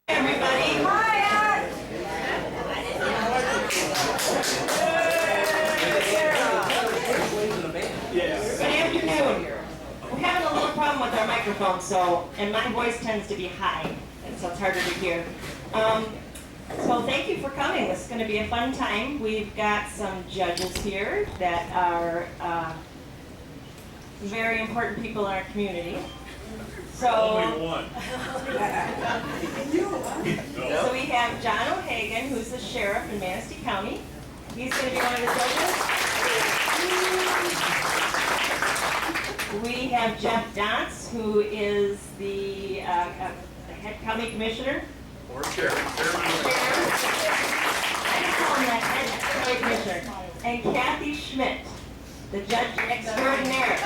Everybody. Hi, Good afternoon. We're having a little problem with our microphone, and my voice tends to be high, and so it's harder to hear. So thank you for coming. This is going to be a fun time. We've got some judges here that are very important people in our community. Only one. So we have John O'Hagan, who's the sheriff in Manistee County. He's going to be one of the judges. We have Jeff Dotz, who is the head county commissioner. Or sheriff. I call him the head county commissioner. And Kathy Schmidt, the judge extraordinaire.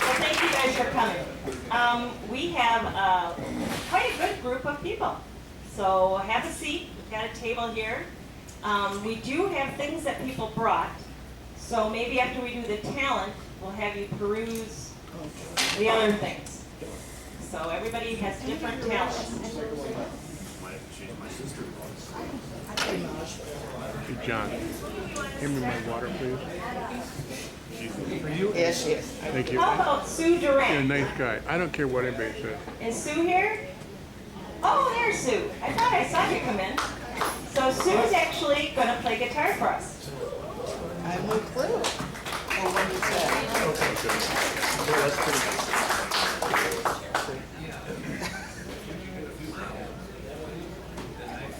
Well, thank you guys for coming. We have quite a good group of people. So have a seat. We've got a table here. We do have things that people brought. So maybe after we do the talent, we'll have you peruse the other things. So everybody has different talents. Hey, John, give me my water, please. For you? Yes, yes. Thank you. How about Sue You're a Durant? nice guy. I don't care what anybody says. Is Sue here? Oh, there's Sue. I thought I saw you come in. So Sue's actually going to play guitar for us. I have no clue. Well, what is that? That's pretty good.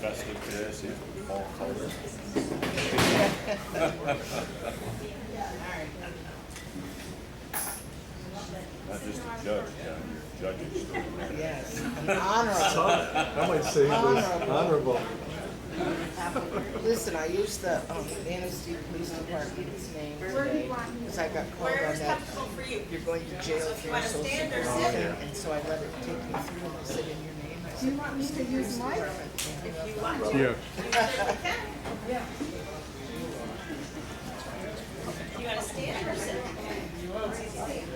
Festive today, see fall colors. Not just a judge, John, you're judging extraordinary. Yes, an honorable. I might say it was honorable. Listen, I used the Manistee Police Department's name today because I got called on that. For you. You're going to jail if you're a social worker, and so I let it take me through and I said in your name. I said, you want me to use mine? If you want to. Yes. You want to stand or sit?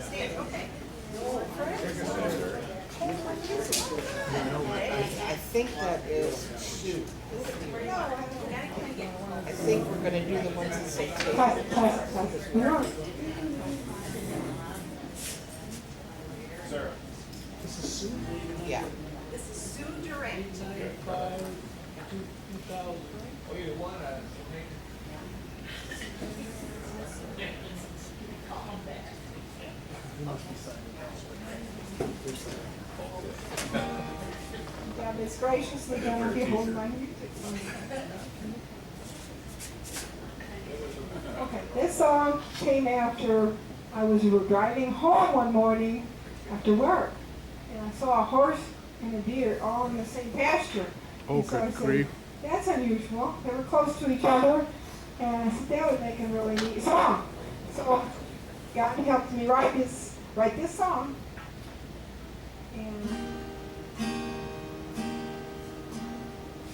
Stand, okay. I think that is shoot. I think we're going to do the ones that say take. This is Sue. Yeah. This is Sue Durant. God is graciously going to behold my music. Okay, this song came after I was driving home one morning after work, and I saw a horse and a deer all in the same pasture. Oh, And so I good said, grief. that's unusual. They were close to each other, and I said that would make a really neat song. So God helped me write this song, and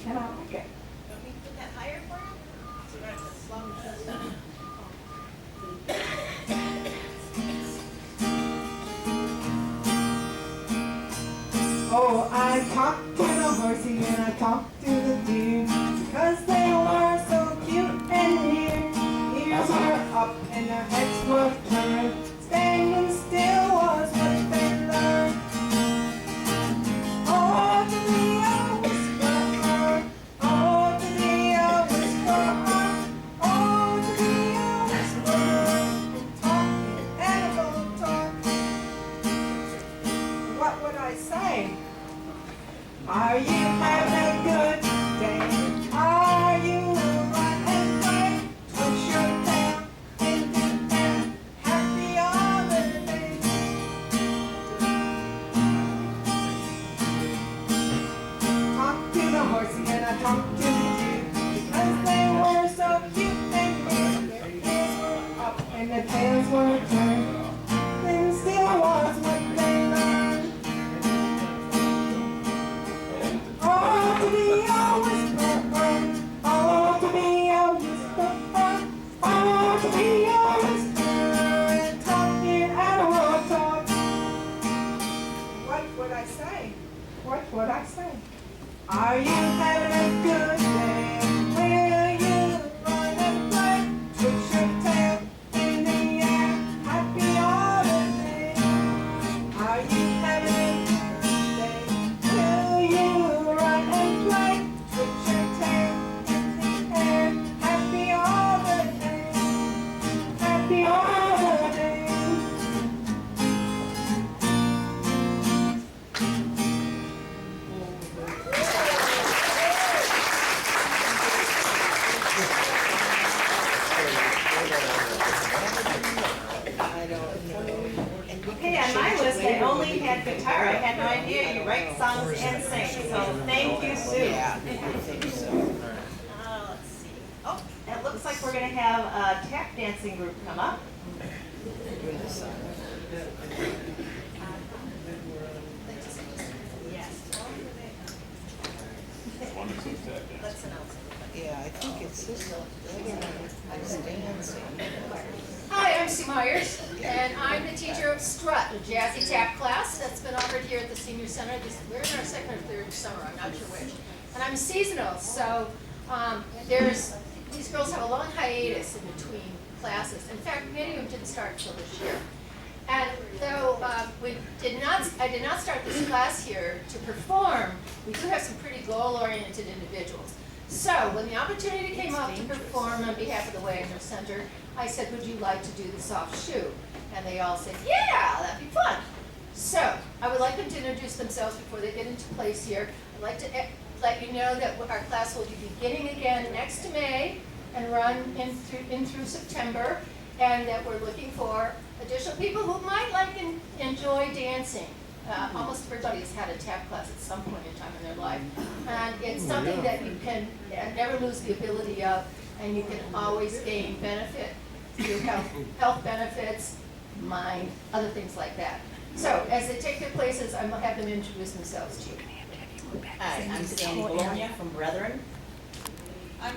I like it. Let me put that higher for you. Oh, I talked to the horsey and I talked to the deer, because they were so cute and near. Ears were up and their heads were turned. Standing still was what they learned. Oh, to the whisper, oh, to the whisper, oh, to the whisper, talk and go talk. What would I say? Are you having a good day? Are you right and right? Twist your tail into and I don't know. And we Okay, can on my change it list, I later when only we had get guitar. I there. had no idea you write songs and sing. So thank you, Sue. Yeah, I think so. Let's see. Oh, it looks like we're gonna have a tap dancing group come up. Let's announce it. Yeah, I think it's this other one, it's dancing. Hi, I'm Sue Myers, and I'm the teacher of Strut, a jazzy tap class that's been offered here at the Senior Center. We're in our second or third summer, I'm not sure which. And I'm seasonal, so these girls have a long hiatus in between classes. In fact, many of them didn't start until this year. And though I did not start this class here to perform, we do have some pretty goal-oriented individuals. So when the opportunity came up to perform on behalf of the Wagner Center, I said, would you like to do the soft shoe? And they all said, yeah, that'd be fun. So I would like them to introduce themselves before they get into place here. I'd like to let you know that our class will be beginning again next May and run in through September, and that we're looking for additional people who might like and enjoy dancing. Almost everybody has had a tap class at some point in time in their life. And it's something that you can never lose the ability of, and you can always gain benefit through health benefits, mind, other things like that. So as they take their places, I'm gonna have them introduce themselves to you. Hi, I'm Sandy Bologna from Brethren. I'm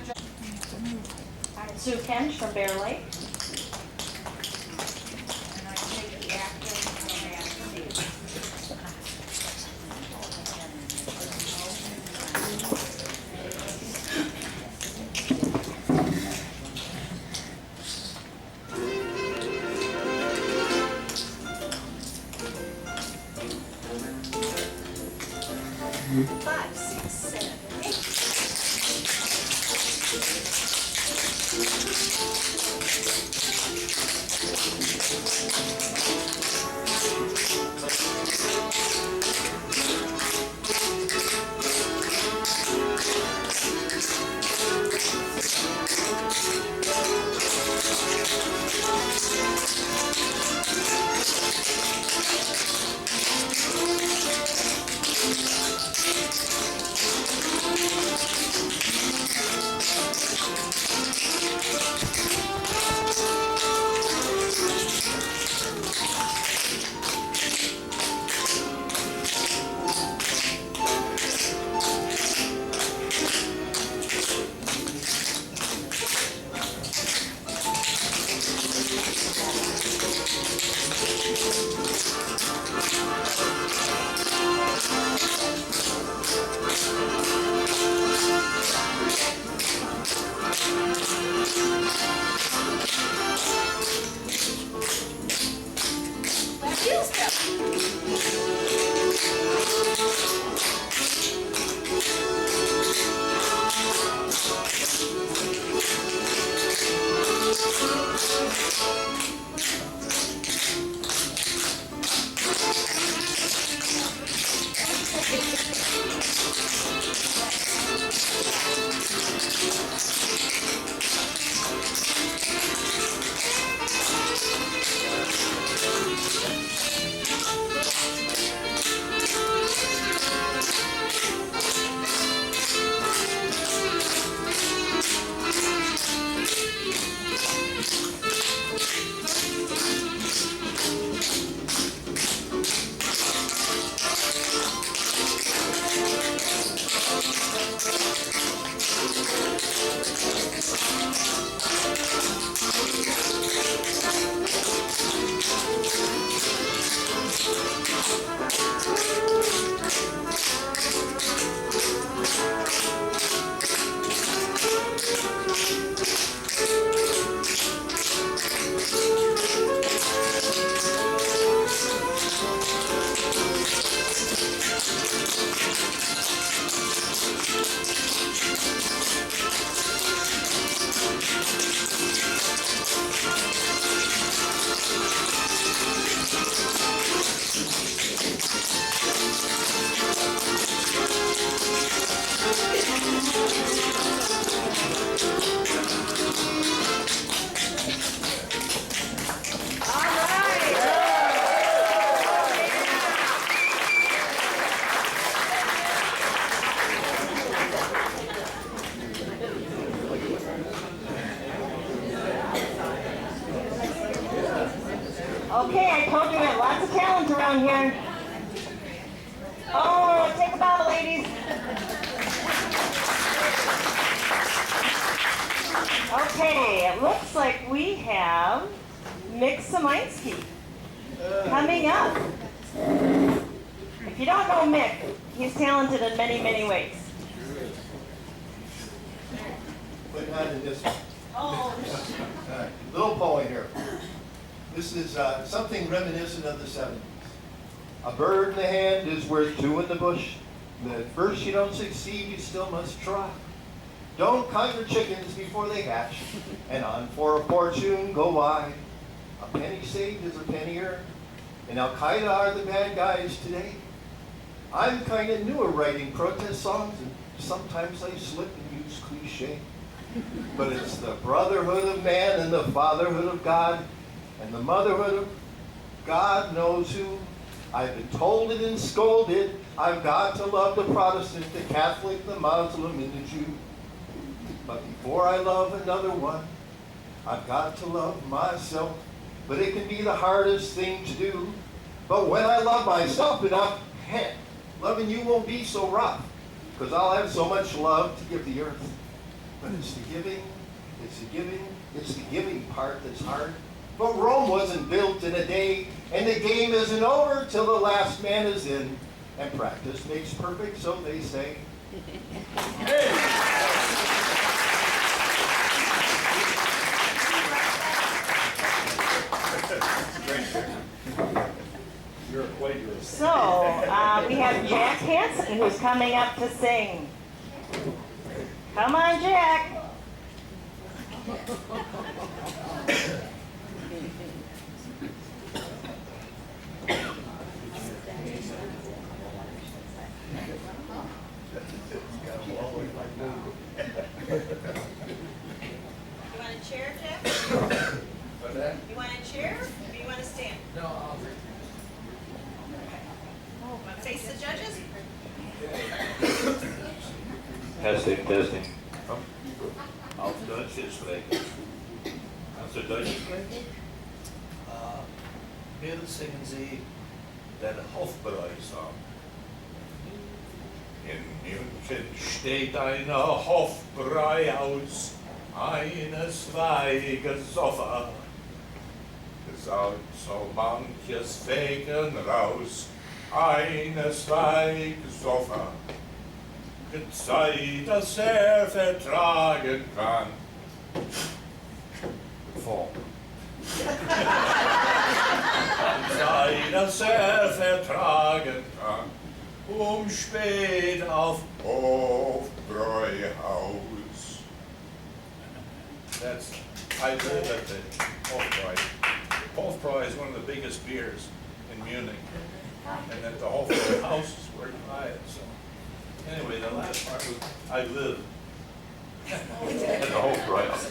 Sue Kench from Bear Lake. Five, six, seven, eight. Okay, I told you we have lots of talent around here. Oh, take a bow, ladies. Okay, it looks like we have Manistee coming up. If you don't know Mick, he's talented in many, many ways. Put on in this one. Oh, All right, little poem here. This is something reminiscent of the 70s. A bird in the hand is worth two in the bush. But at first you don't succeed, you still must try. Don't count your chickens before they hatch, and on for a fortune go wide. A penny saved is a penny earned, and Al-Qaeda are the bad guys today. I'm kind of new at writing protest songs, and sometimes I slip and use cliche. But it's the brotherhood of man and the fatherhood of God, and the motherhood of God knows who. I've been told it and scolded. I've got to love the Protestant, the Catholic, the Muslim, and the Jew. But before I love another one, I've got to love myself. But it can be the hardest thing to do. But when I love myself enough, loving you won't be so rough. Because I'll have so much love to give the earth. But it's the giving part that's hard. But Rome wasn't built in a day, and the game isn't over till the last man is in. And practice makes perfect, so they say. You're a plagiarist. so we have Jack Hansen who's coming up to sing. Come on, Jack. You want a chair, Jeff? What's that? You want a chair, or you want to stand? No, I'll Want to face the judges? Testing. Als Duits is spreken. Als ze Duits spreken? Mir singen sie den Hofbräu-Song. In München steht ein Hofbräuhaus, eines Weigesofa. Gesagt so manches Fegen raus, eines Weigesofa. Gezeit, dass vertragen kann. Vor. Sei, dass vertragen kann, spät auf Hofbräuhaus. I live at the Hofbräu. Hofbräu is one of the biggest beers in Munich, and at the Hofbräuhaus is where you buy it. So, anyway, the last part was I live at the Hofbräuhaus.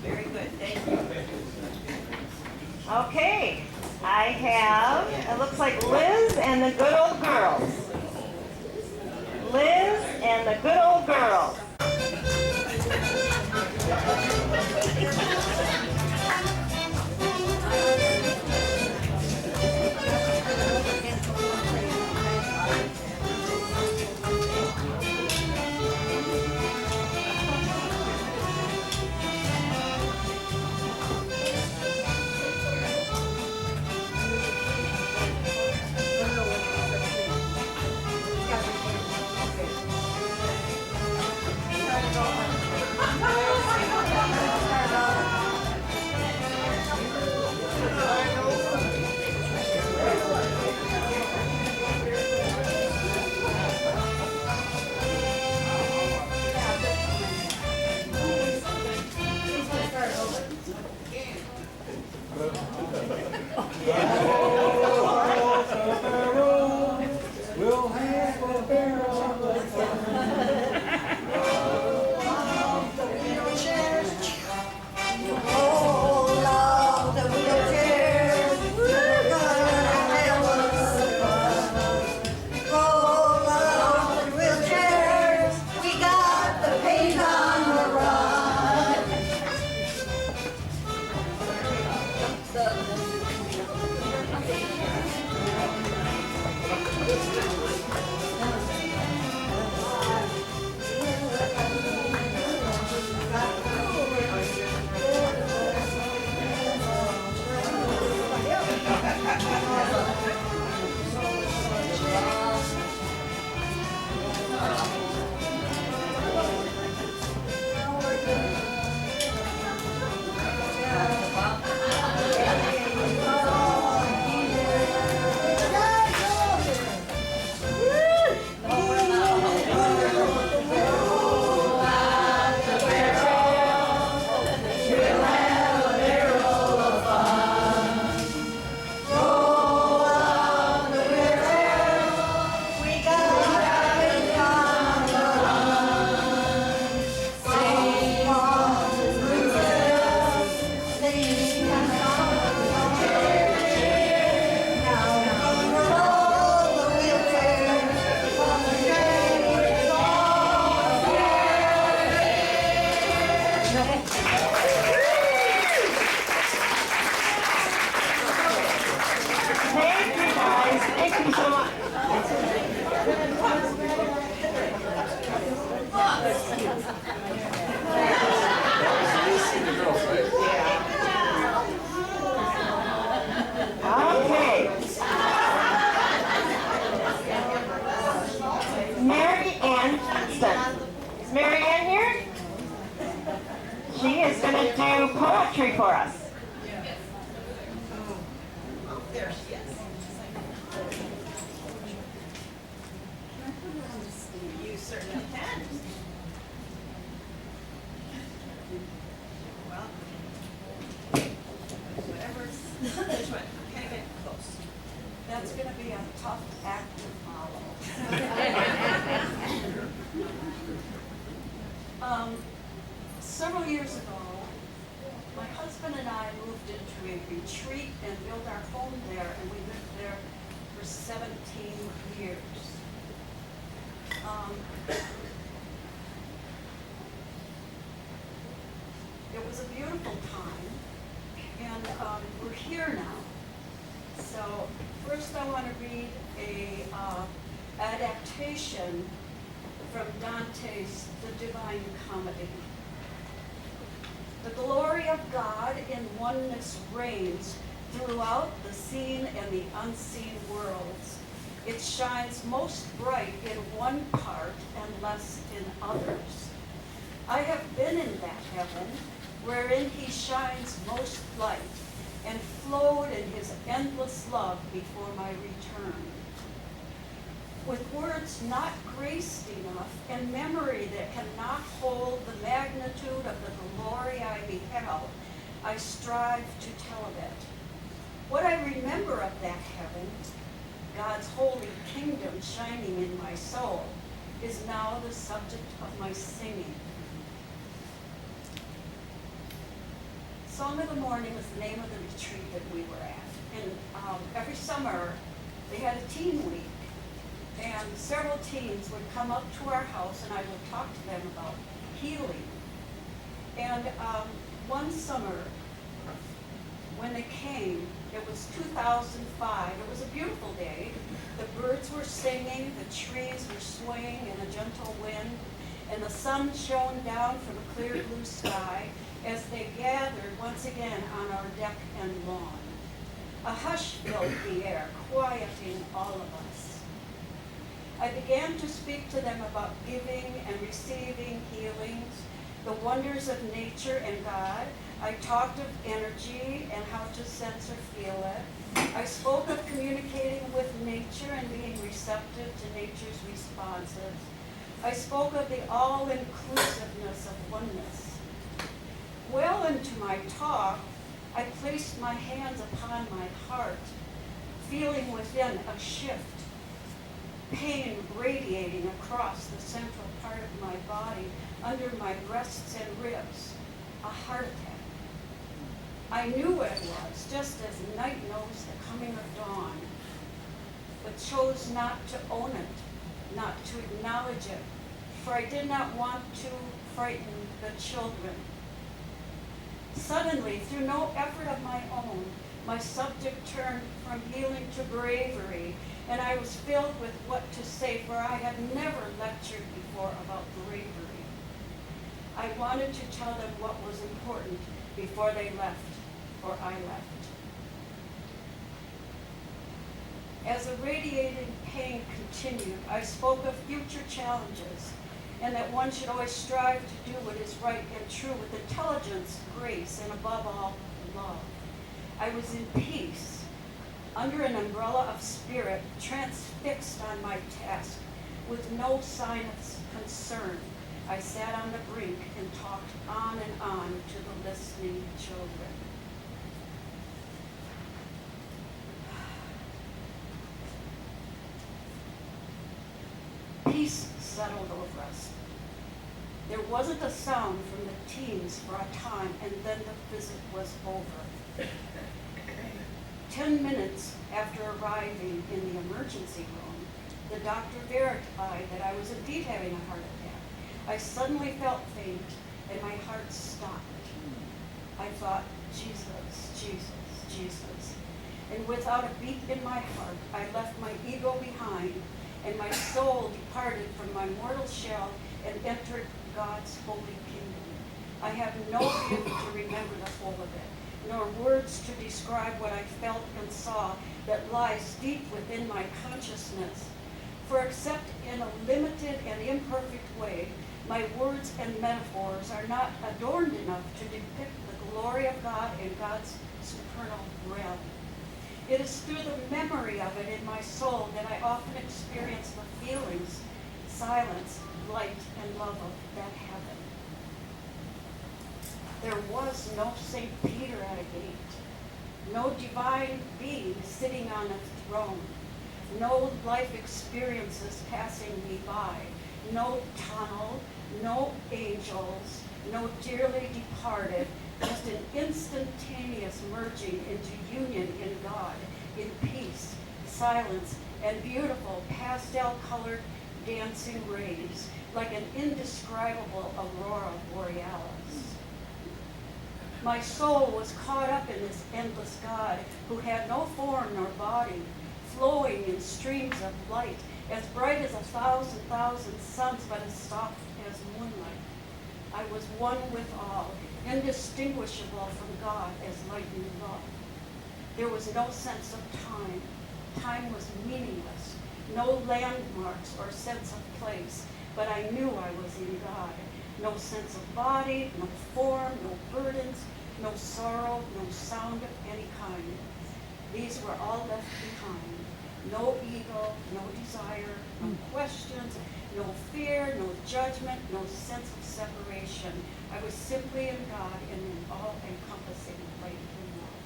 Very good, thank you. Okay, I have, it looks like Liz and the Good Old Girls. Liz and the Good Old Girls. Thank you so much. Okay. Mary Ann Johnston. Is Mary Ann here? She is going to do poetry for us. There she is. You certainly can. Well, whatever's, which one? I'm kind of getting close. That's going to be a tough act to follow. Several years ago, my husband and I moved into a retreat and built our home there, and we lived there for 17 years. It was a beautiful time, and we're here now. So first I want to read a adaptation from Dante's The Divine Comedy. The glory of God in oneness reigns throughout the seen and the unseen worlds. It shines most bright in one part and less in others. I have been in that heaven wherein he shines most light and flowed in his endless love before my return. With words not graced enough and memory that cannot hold the magnitude of the glory I beheld, I strive to tell of it. What I remember of that heaven, God's holy kingdom shining in my soul, is now the subject of my singing. Song of the Morning was the name of the retreat that we were at. And every summer, they had a teen week. And several teens would come up to our house and I would talk to them about healing. And one summer, when they came, it was 2005. It was a beautiful day. The birds were singing, the trees were swaying in a gentle wind, and the sun shone down from a clear blue sky as they gathered once again on our deck and lawn. A hush filled the air, quieting all of us. I began to speak to them about giving and receiving healings, the wonders of nature and God. I talked of energy and how to sense or feel it. I spoke of communicating with nature and being receptive to nature's responses. I spoke of the all-inclusiveness of oneness. Well into my talk, I placed my hands upon my heart, feeling within a shift. Pain radiating across the central part of my body, under my breasts and ribs, a heart attack. I knew what it was, just as night knows the coming of dawn, but chose not to own it, not to acknowledge it, for I did not want to frighten the children. Suddenly, through no effort of my own, my subject turned from healing to bravery, and I was filled with what to say, for I had never lectured before about bravery. I wanted to tell them what was important before they left, or I left. As the radiating pain continued, I spoke of future challenges, and that one should always strive to do what is right and true with intelligence, grace, and above all, love. I was in peace, under an umbrella of spirit, transfixed on my task, with no sign of concern. I sat on the brink and talked on and on to the listening children. Peace settled over us. There wasn't a sound from the teens for a time, and then the visit was over. 10 minutes after arriving in the emergency room, the doctor verified that I was indeed having a heart attack. I suddenly felt faint, and my heart stopped. I thought, Jesus, Jesus, Jesus. And without a beat in my heart, I left my ego behind, and my soul departed from my mortal shell and entered God's holy kingdom. I have no gift to remember the whole of it, nor words to describe what I felt and saw that lies deep within my consciousness. For except in a limited and imperfect way, my words and metaphors are not adorned enough to depict the glory of God and God's supernal realm. It is through the memory of it in my soul that I often experience the feelings, silence, light, and love of that heaven. There was no St. Peter at a gate, no divine being sitting on a throne, no life experiences passing me by, no tunnel, no angels, no dearly departed, just an instantaneous merging into union in God, in peace, silence, and beautiful pastel-colored dancing rays, like an indescribable aurora borealis. My soul was caught up in this endless God who had no form nor body, flowing in streams of light, as bright as 1,000,000 suns, but as soft as moonlight. I was one with all, indistinguishable from God as light and love. There was no sense of time. Time was meaningless, no landmarks or sense of place, but I knew I was in God. No sense of body, no form, no burdens, no sorrow, no sound of any kind. These were all left behind. No ego, no desire, no questions, no fear, no judgment, no sense of separation. I was simply in God and in all-encompassing light and love.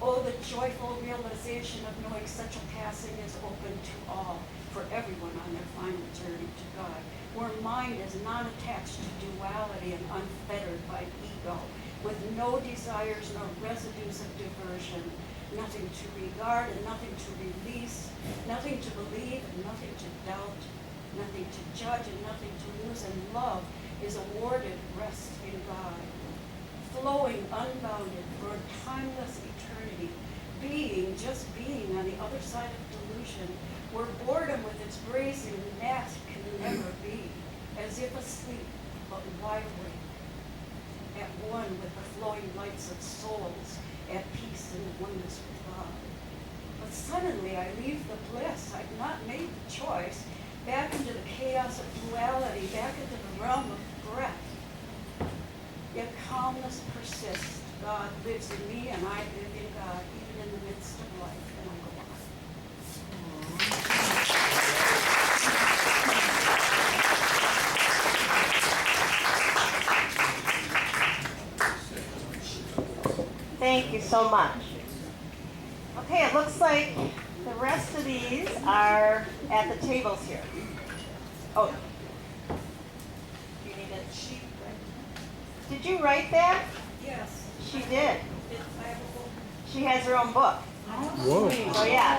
Oh, the joyful realization of knowing such a passing is open to all, for everyone on their final journey to God, where mind is not attached to duality and unfettered by ego, with no desires nor residues of diversion, nothing to regard and nothing to release, nothing to believe and nothing to doubt, nothing to judge and nothing to lose, and love is awarded rest in God, flowing unbounded for a timeless eternity, being, just being on the other side of delusion, where boredom with its brazen mask can never be, as if asleep, but wide awake, at one with the flowing lights of souls, at peace and oneness with God. But suddenly I leave the bliss. I've not made the choice. Back into the chaos of duality, back into the realm of breath. Yet calmness persists. God lives in me and I live in God, even in the midst of life, and I go on. Thank you so much. Okay, it looks like the rest of these are at the tables here. Oh, do you need a sheet? Did you write that? Yes. She did. I have a book. She has her own book. Whoa. So yeah.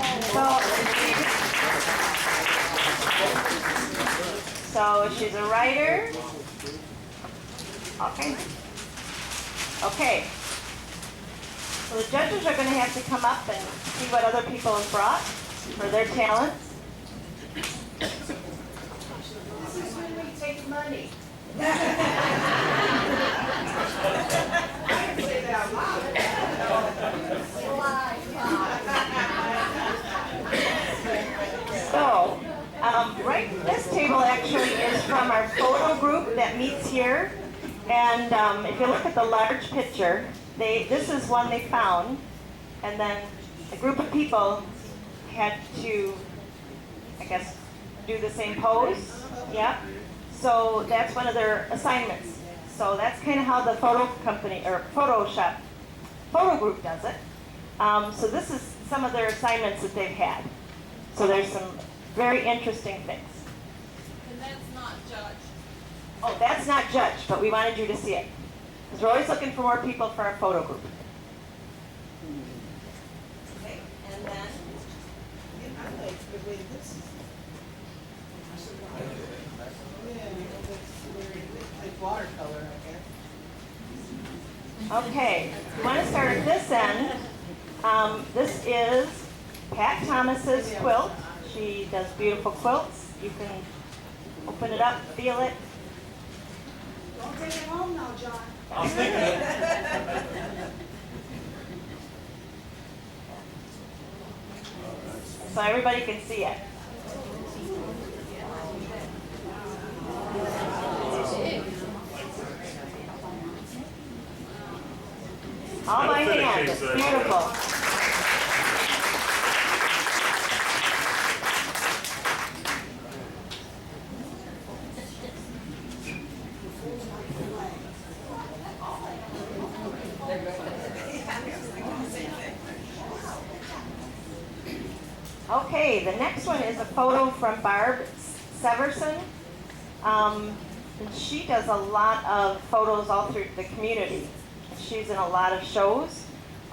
So she's a writer. Okay. Okay. So the judges are going to have to come up and see what other people have brought for their talents. This is when we take money. I didn't say that out loud. So, right, this table actually is from our photo group that meets here. And if you look at the large picture, this is one they found, and then a group of people had to, I guess, do the same pose. Yeah. So that's one of their assignments. So that's kind of how the photo company or photo group does it. So this is some of their assignments that they've had. So there's some very interesting things. And that's not judged. Oh, that's not judged, but we wanted you to see it. Because we're always looking for more people for our photo group. Okay, and then I like the way this is. Yeah, it's like watercolor, I guess. okay, you want to start at this end. This is Pat Thomas's quilt. She does beautiful quilts. You can open it up, feel it. Don't take it home now, John. I'm thinking it. So everybody can see it. All by hand, it's beautiful. Okay, the next one is a photo from Barb Severson. And she does a lot of photos all through the community. She's in a lot of shows.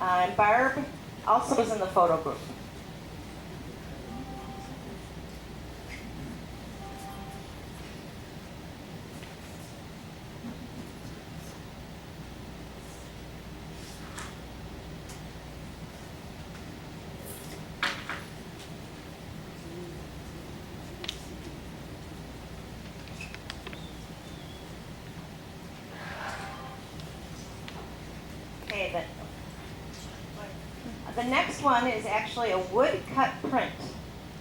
And Barb also is in the photo group. Okay, the next one is actually a wood-cut print.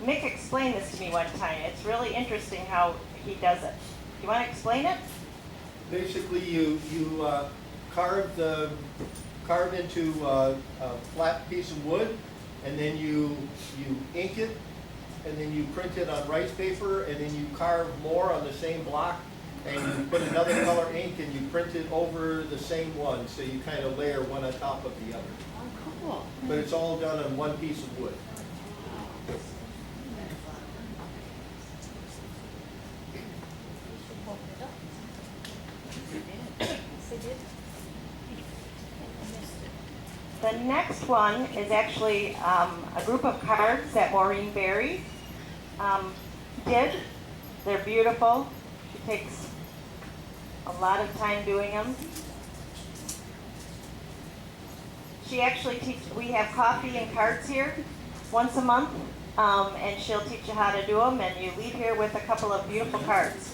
Mick explained this to me one time. It's really interesting how he does it. Do you want to explain it? Basically, you carve into a flat piece of wood, and then you ink it, and then you print it on rice paper, and then you carve more on the same block, and you put another color ink and you print it over the same one, so you kind of layer one on top of the other. Oh, cool. But it's all done on one piece of wood. The next one is actually a group of cards that Maureen Berry did. They're beautiful. She takes a lot of time doing them. She actually teaches, we have coffee and cards here once a month, and she'll teach you how to do them, and you leave here with a couple of beautiful cards.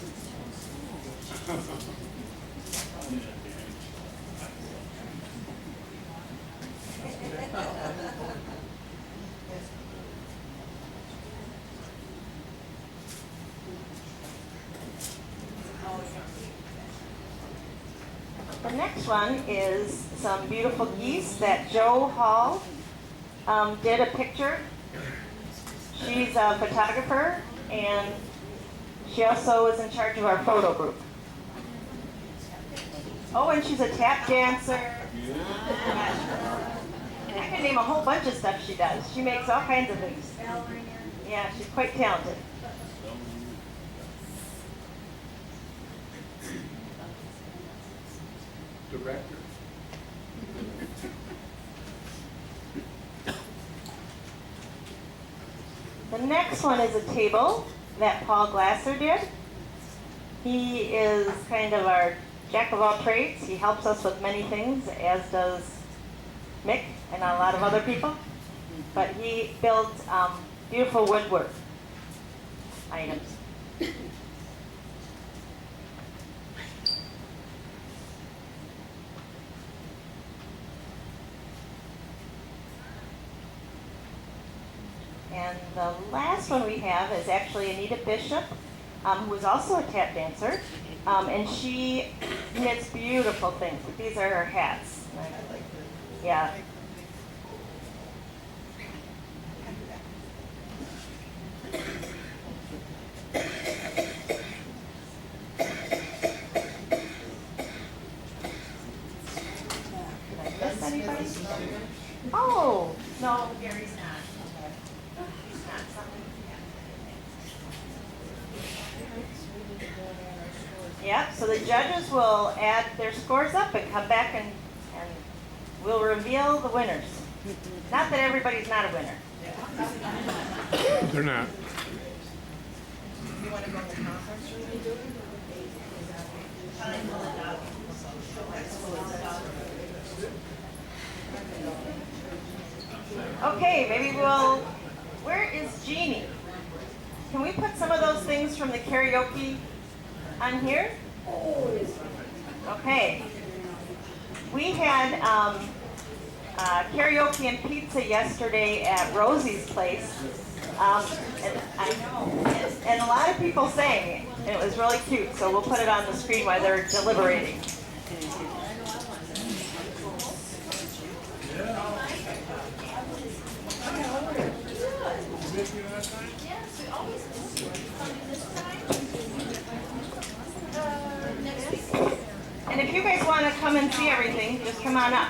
The next one is some beautiful geese that Jo Hall did a picture. She's a photographer, and she also is in charge of our photo group. Oh, and she's a tap dancer. I can name a whole bunch of stuff she does. She makes all kinds of things. Yeah, she's quite talented. Director. The next one is a table that Paul Glasser did. He is kind of our jack of all trades. He helps us with many things, as does Mick and a lot of other people. But he builds beautiful woodwork items. And the last one we have is actually Anita Bishop, who is also a tap dancer, and she knits beautiful things. These are her hats. Yeah. Did I miss anybody? Oh, no, Gary's not. Yep, so the judges will add their scores up and come back and we'll reveal the winners. Not that everybody's not a winner. They're not. You want to go to the conference room? Okay, maybe we'll, where is Jeannie? Can we put some of those things from the karaoke on here? Okay. We had karaoke and pizza yesterday at Rosie's place. And I know, and a lot of people sang, and it was really cute, so we'll put it on the screen while they're deliberating. And if you guys want to come and see everything, just come on up.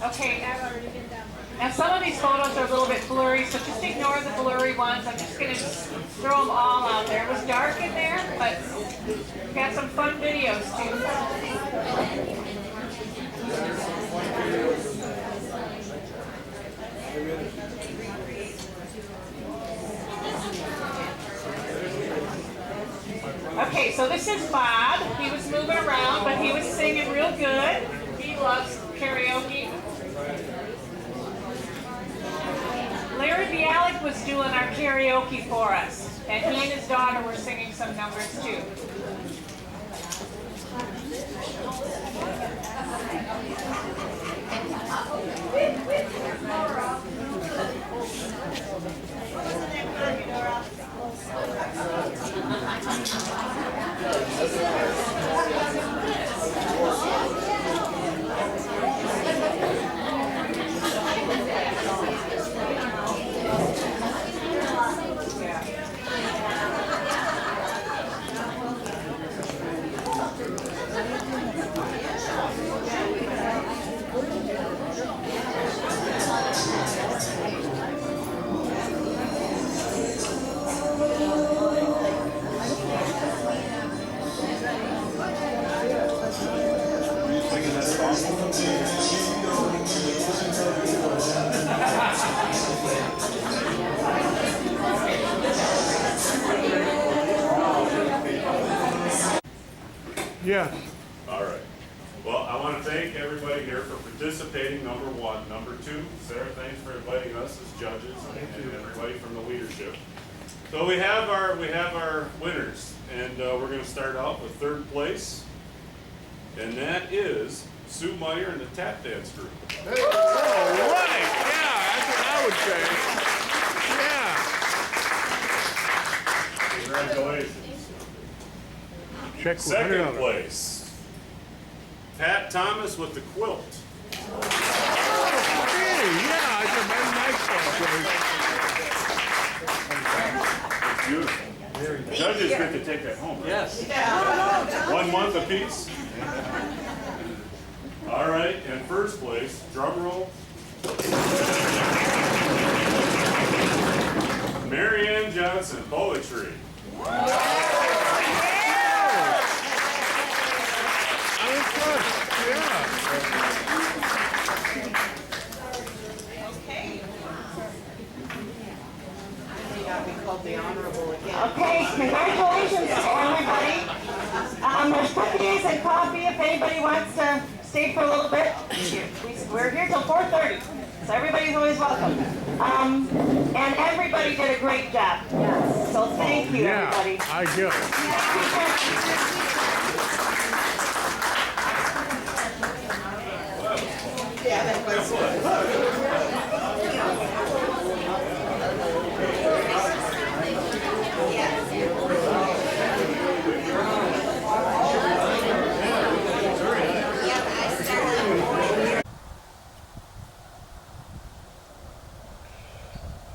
Okay, now some of these photos are a little bit blurry, so just ignore the blurry ones. I'm just going to throw them all out there. It was dark in there, but we've got some fun videos too. Okay, so this is Bob. He was moving around, but he was singing real good. He loves karaoke. Larry Bialik was doing our karaoke for us, and he and his daughter were singing some numbers too. Yes. All right. Well, I want to thank everybody here for participating, number one. Number two, Sarah, thanks for inviting us as judges and everybody from the leadership. So we have our winners, and we're going to start out with third place, and that is Sue Meyer and the Tap Dance Group. All right. Yeah, that's what I would say. Yeah. Congratulations. Check Second $100. place, Pat Thomas with the quilt. Hey, yeah, it's a very nice one. It's beautiful. Judges get to take that home, right? Yes. 1 month apiece. All right, and first place, drum roll. Marianne Johnson, poetry. I'm impressed. Yeah. Okay. They got me called the honorable again. Okay, congratulations to everybody. There's cookies and coffee if anybody wants to stay for a little bit. We're here till 4:30, so everybody's always welcome. And everybody did a great job. So thank you, Yeah, everybody. I get it. Yeah, that was.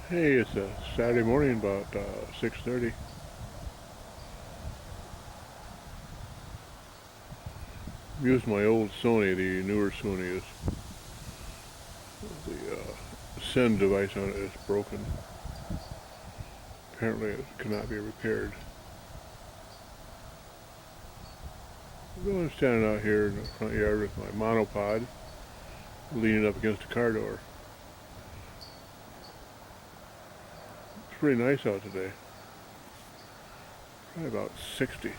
Hey, it's a Saturday morning, about 6:30. I'm using my old Sony. The newer Sony is the send device on it is broken. apparently it cannot be repaired. I'm standing out here in the front yard with my monopod, leaning up against a car door. It's pretty nice out today. Probably about 60.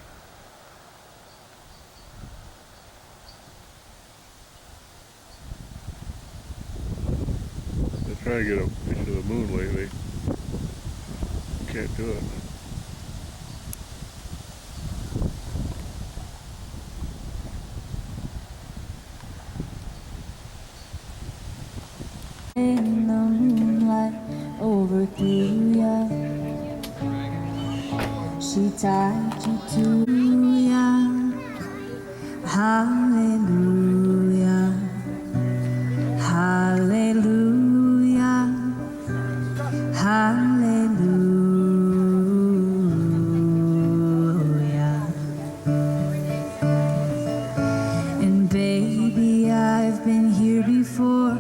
I'm trying to get a picture of the moon lately. Can't do it. In the moonlight overthrew ya. She tied you to ya. Hallelujah. Hallelujah. Hallelujah. And baby, I've been here before.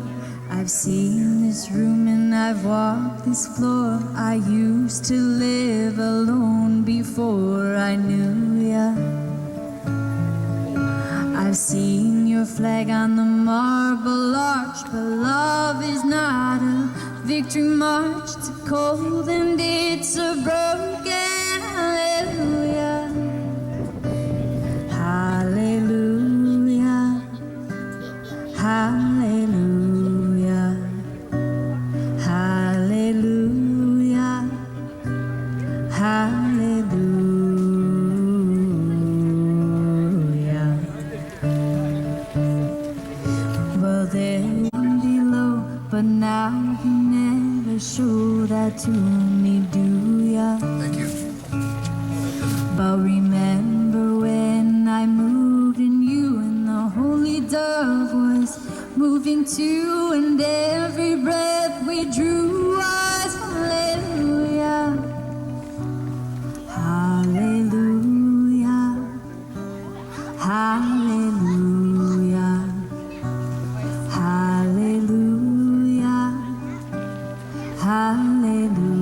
I've seen this room and I've walked this floor. I used to live alone before I knew ya. I've seen your flag on the marble arch, but love is not a victory march. It's a cold and it's a broken hallelujah. Hallelujah. Hallelujah. Hallelujah. Hallelujah. Well, there one below, but now you never show that to me, do ya? Thank you. But remember when I moved in you and the holy dove was moving too, and every breath we drew was hallelujah. Hallelujah. Hallelujah. Hallelujah. Hallelujah.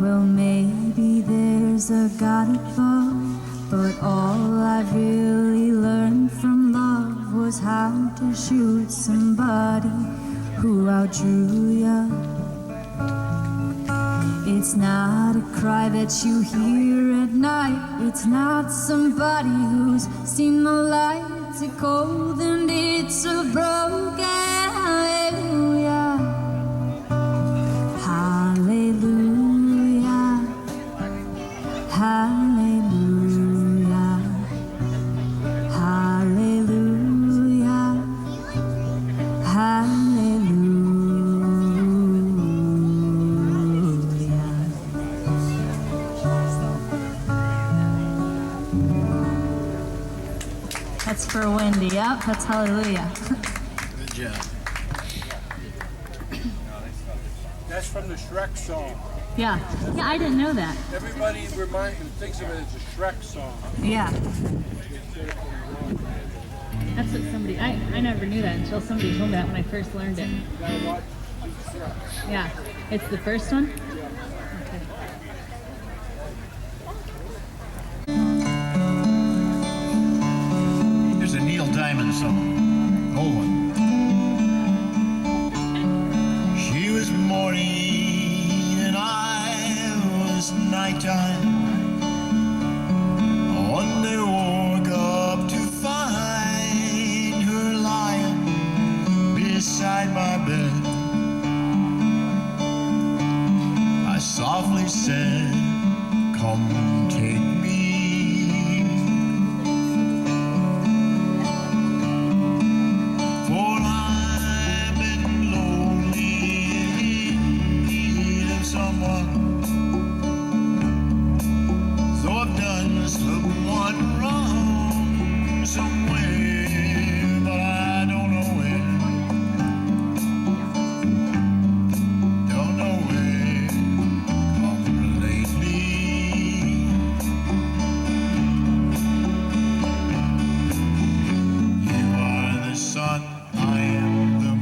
Well, maybe there's a God above, but all I've really learned from love was how to shoot somebody who outdrew ya. It's not a cry that you hear at night. It's not somebody who's seen the light. It's a cold and it's a broken hallelujah. Hallelujah. Hallelujah. Hallelujah. Hallelujah. That's for Wendy. Yep, that's hallelujah. Good job. That's from the Shrek song. Yeah. Yeah, I didn't know that. Everybody thinks of it as a Shrek song. Yeah. That's what somebody, I never knew that until somebody told me that when I first learned it. You gotta watch Shrek. Yeah. It's the first one? Okay. Here's a Neil Diamond song. Old one. She was morning and I was nighttime. One day woke up to find her lying beside my bed. I softly said, "Come take me." For I've been lonely in need of someone. So I've done someone wrong somewhere, but I don't know where. Don't know where. Come lately. You are the sun, I am the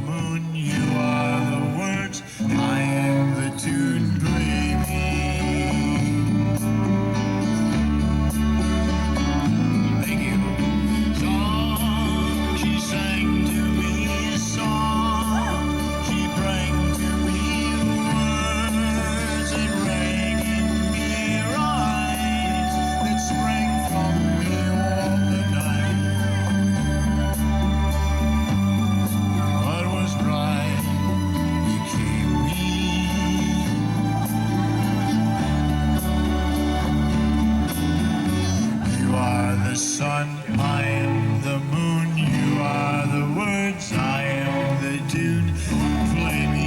I am the moon, you are the words, I am the tune. Play me.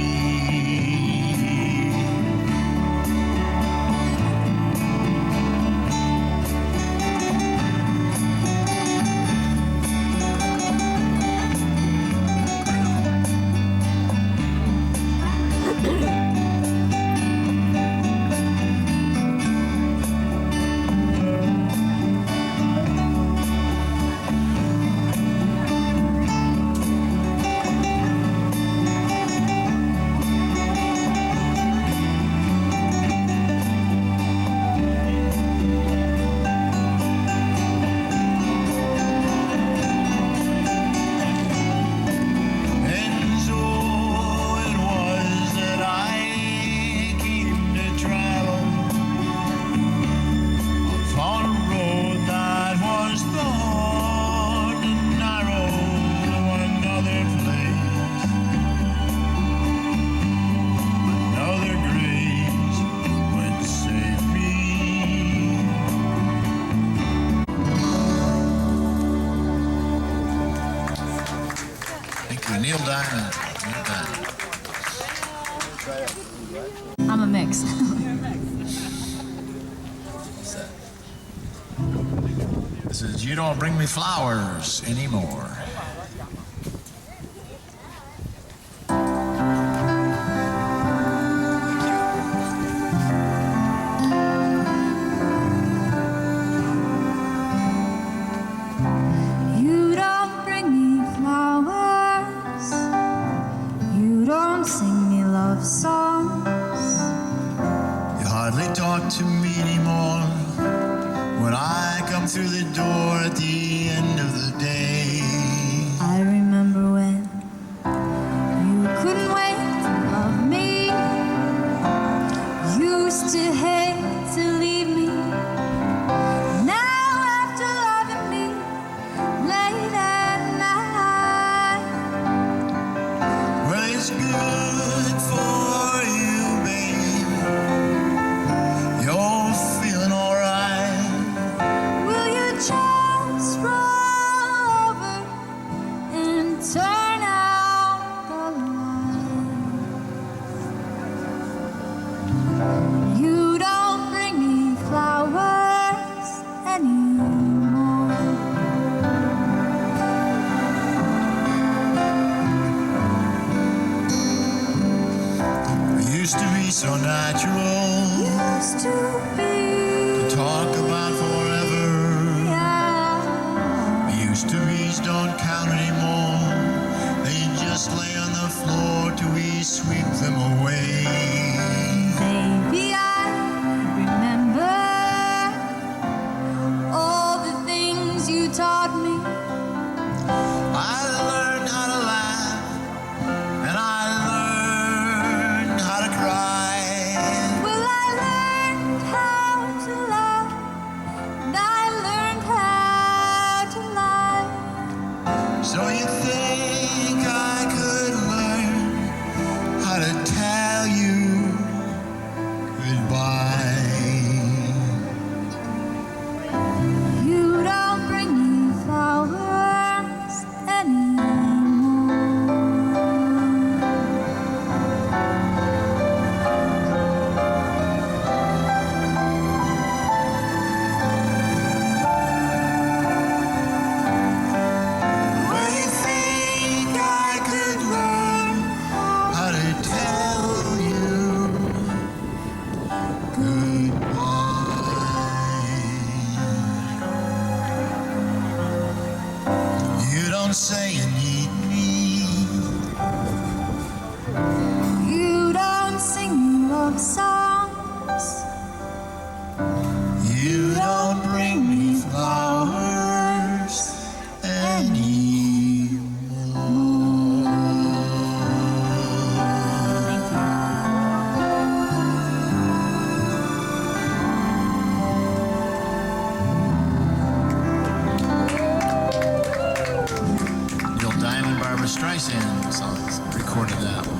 Neil Diamond. Neil Diamond. I'm a mix. This is You Don't Bring Me Flowers Anymore. You don't bring me flowers. You don't sing me love songs. You hardly talk to me anymore when I come through the door at the end of the day. I remember when you couldn't wait to love me. Used to hate to leave me. Now after loving me late at night, Well, it's good for you, babe. You're feeling alright. will you just roll over and turn out the light? You don't bring me flowers anymore. It used to be so natural Used to be, to talk about forever. yeah. Used to be's don't count anymore. They just lay on the floor till we sweep them away. Baby, I remember all the things you taught me. I learned how to laugh, and I learned how to cry. Well, I learned how to love, and I learned how to lie. So you think I could learn how to tell you goodbye? You don't bring me flowers anymore. Well, you think I could learn how to tell you goodbye? You don't say you need me. You don't sing me love songs. You don't bring me flowers Neil Diamond, Barbara Streisand songs recorded that one.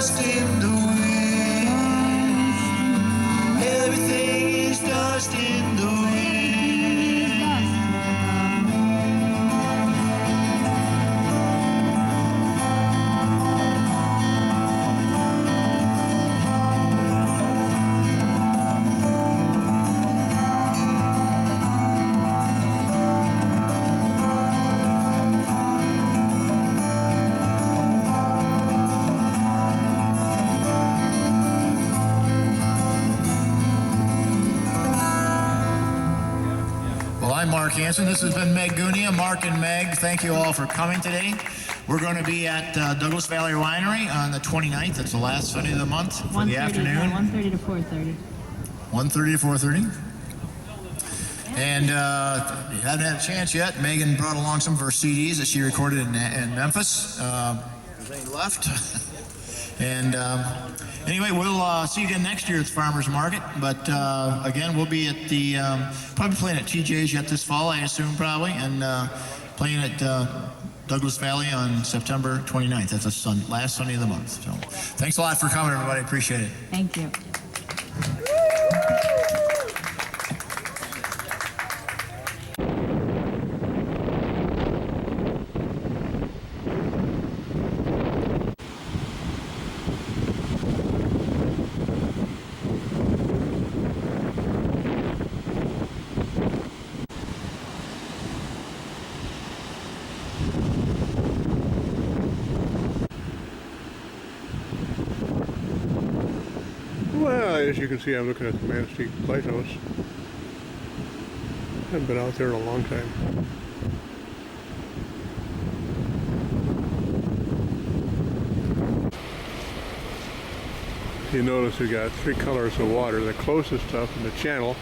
dust in the wind. Everything is dust in the wind. Well, I'm Mark Hansen. This has been Meg Gunia. Mark and Meg, thank you all for coming today. We're going to be at Douglas Valley Winery on the 29th. It's the last Sunday of the month for the afternoon. 1:30 to 4:30. 1:30 to 4:30. And if you haven't had a chance yet, Megan brought along some of her CDs that she recorded in Memphis. There's any left? And anyway, we'll see you again next year at the Farmers Market. But again, we'll be at the, probably playing at TJ's yet this fall, I assume, probably. And playing at Douglas Valley on September 29th. That's the last Sunday of the month. So thanks a lot for coming, everybody. Appreciate it. Thank you. Well, as you can see, I'm looking at the Manistee Lighthouse. Haven't been out there in a long time. You notice we got three colors of water. The closest stuff in the channel.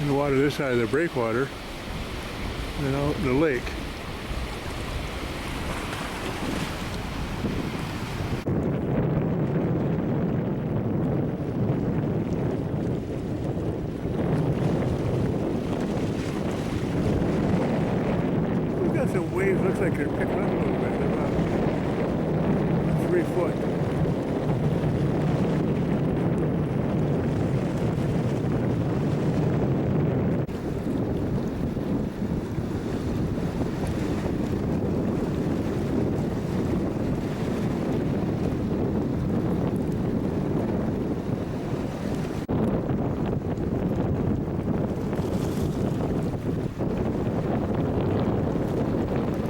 And the water this side of the breakwater. And out in the lake. The waves looks like they're picking up a little bit. They're about 3 foot.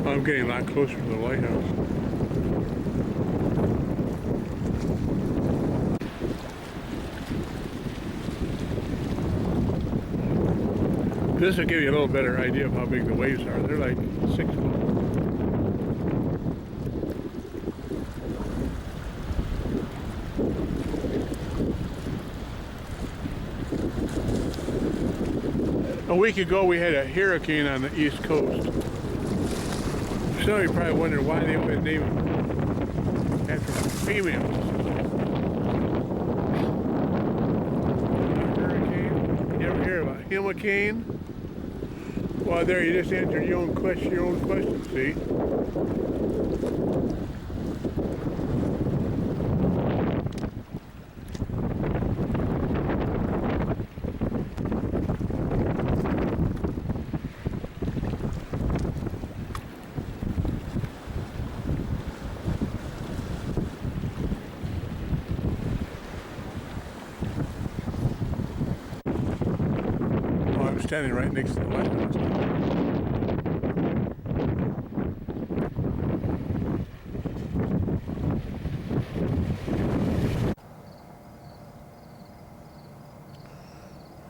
I'm getting a lot closer to the lighthouse. This will give you a little better idea of how big the waves are. They're like 6 foot. A week ago we had a hurricane on the East Coast. So you probably wonder why they would name it after females. Hurricane? You ever hear about hurricane? Well, there you just answered your own question, see? Standing right next to the lighthouse.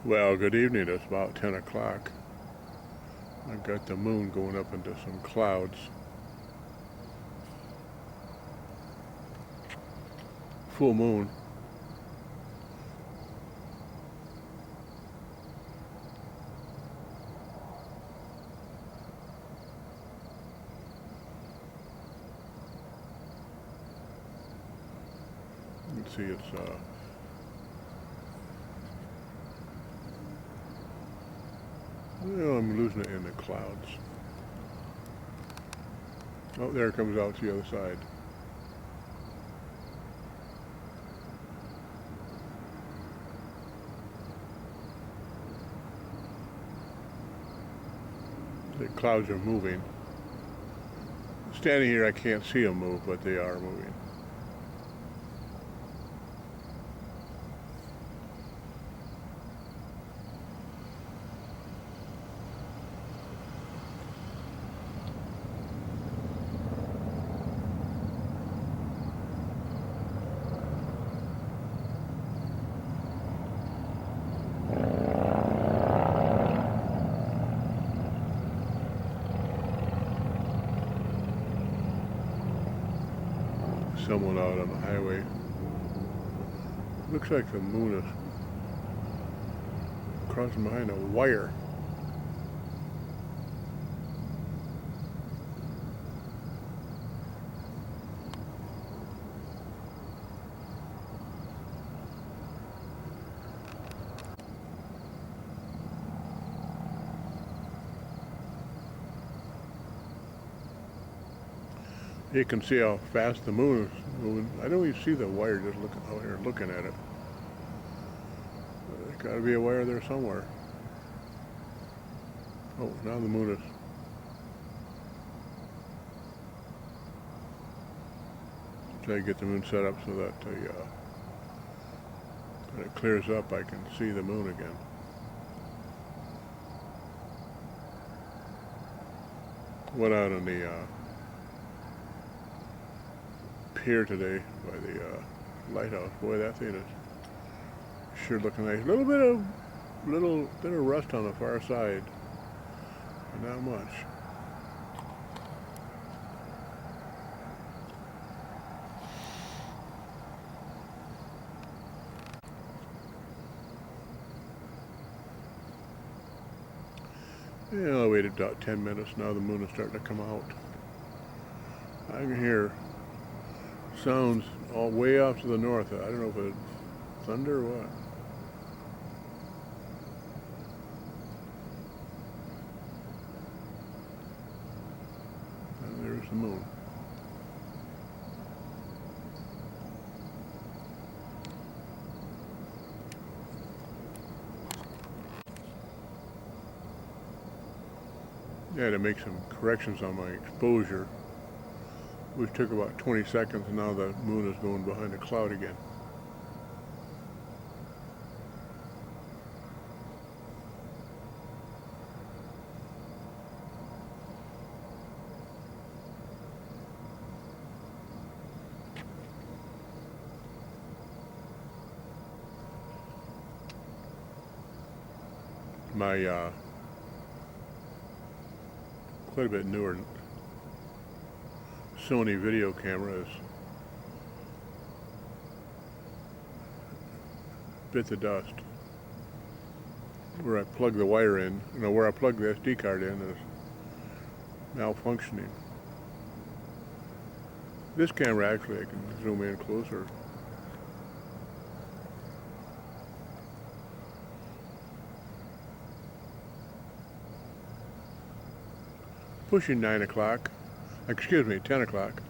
Well, good evening. It's about 10 o'clock. I've got the moon going up into some clouds. Full moon. Let's see, it's well, I'm losing it in the clouds. Oh, there it comes out to the other side. The clouds are moving. Standing here, I can't see them move, but they are moving. Someone out on the highway. Looks like the moon is crossing behind a wire. You can see how fast the moon is moving. I don't even see the wire just looking out here looking at it. There's got to be a wire there somewhere. Oh, now the moon is. Try to get the moon set up so that when it clears up, I can see the moon again. Went out on the pier today by the lighthouse. Boy, that thing is sure looking nice. Little bit of rust on the far side, but not much. Yeah, I waited about 10 minutes. Now the moon is starting to come out. I can hear sounds all way off to the north. I don't know if it's thunder or what. And there's the moon. I had to make some corrections on my exposure, which took about 20 seconds, and now the moon is going behind a cloud again. My quite a bit newer Sony video camera is bit the dust. Where I plug the wire in, where I plug the SD card in is malfunctioning. This camera actually, I can zoom in closer. Pushing 9 o'clock. Excuse me, 10 o'clock.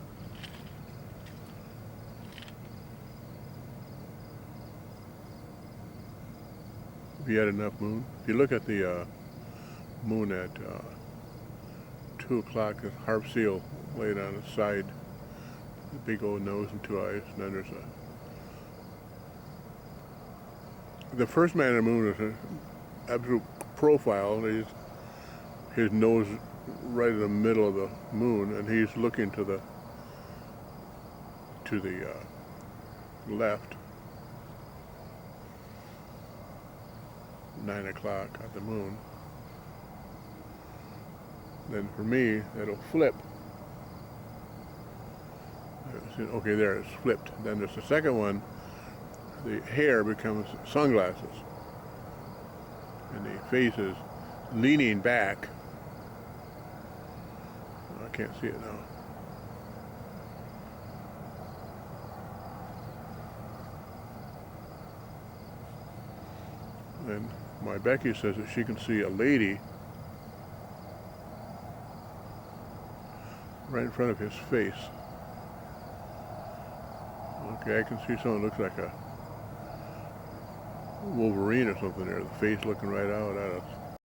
Have you had enough moon? If you look at the moon at 2 o'clock, the harp seal laid on its side, the big old nose and 2 eyes, and then there's the first man on the moon is an absolute profile. His nose right in the middle of the moon, and he's looking to the left. 9 o'clock at the moon. Then for me, it'll flip. Okay, there, it's flipped. Then there's the second one. The hair becomes sunglasses, and the face is leaning back. I can't see it now. And my Becky says that she can see a lady right in front of his face. Okay, I can see something that looks like a Wolverine or something there. The face looking right out at us.